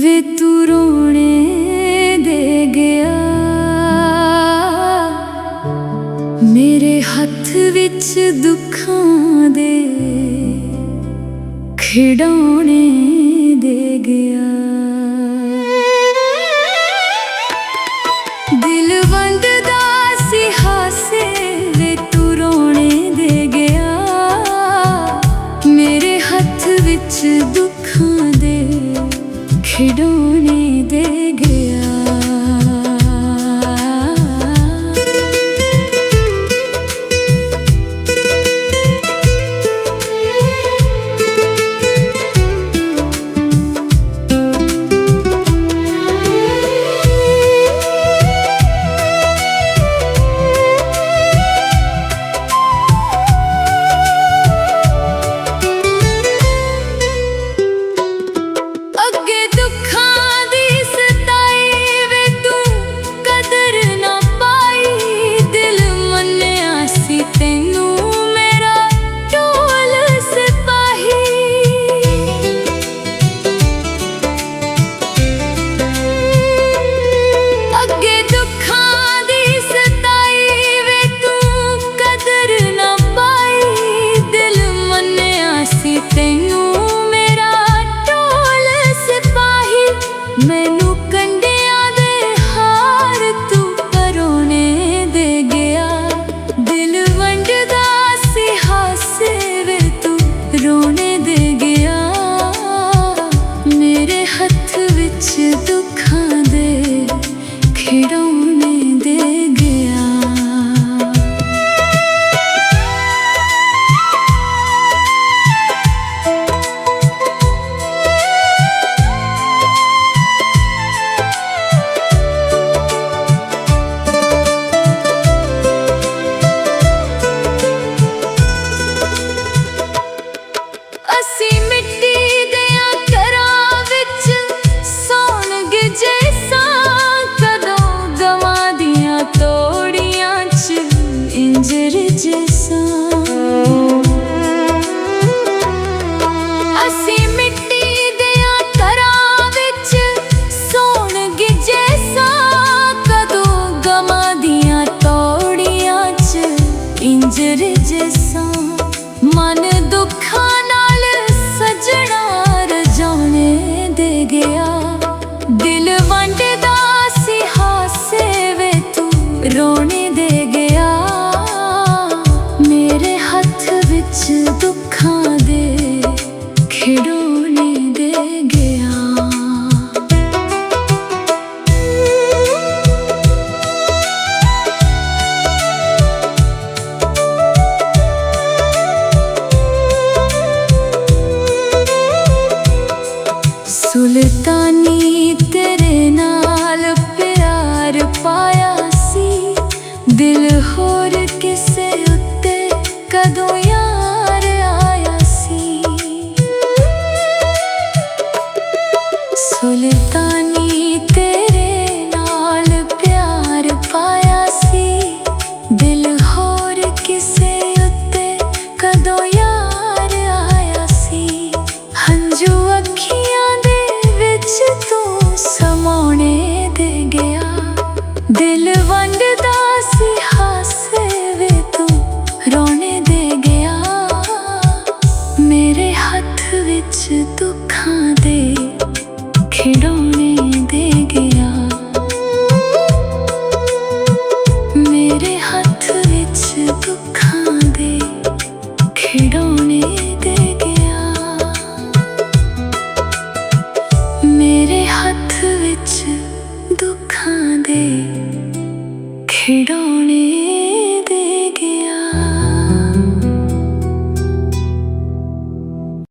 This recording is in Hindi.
वे तू रोने दे गया मेरे हथ विच दुखां दे खिडौने दे गया। दिल वंडदा सी हासे वे तू रोने दे गया मेरे हथ विच दुखां दे खिडौने दे गया। मैनू कंडियां दे हार तू परोने दे गया। दिल वंडदा सी हासे वे तू रोने दे गया मेरे हथ विच दुखां दे खिडौने दे गया। असी मिट्टी दियां घरां विच सौणगे जैसां कदों गवां दियां तोड़ियां च इंजर जैसां। असी मिट्टी दियां घरां विच सौणगे जैसां कदों गवां दियां तोड़ियां च इंजर जैसां। मन दुखां सजना रजाने दे गया। दिल वंडदा सी हासे वे तू रोने दे गया मेरे हथ विच दुखां दे खिडौने दे गया। सुल्तानी तेरे नाल प्यार पाया सी दिल होर किसे उत्ते कदों यार आया सी। सुल्तानी तेरे नाल प्यार पाया सी दिल होर किसे उत्ते कदों यार आया सी। हंजू अखियां तू समाने दे गया। दिल वंडदा सी हासे वे तू रोने दे गया मेरे हथ विच दुखां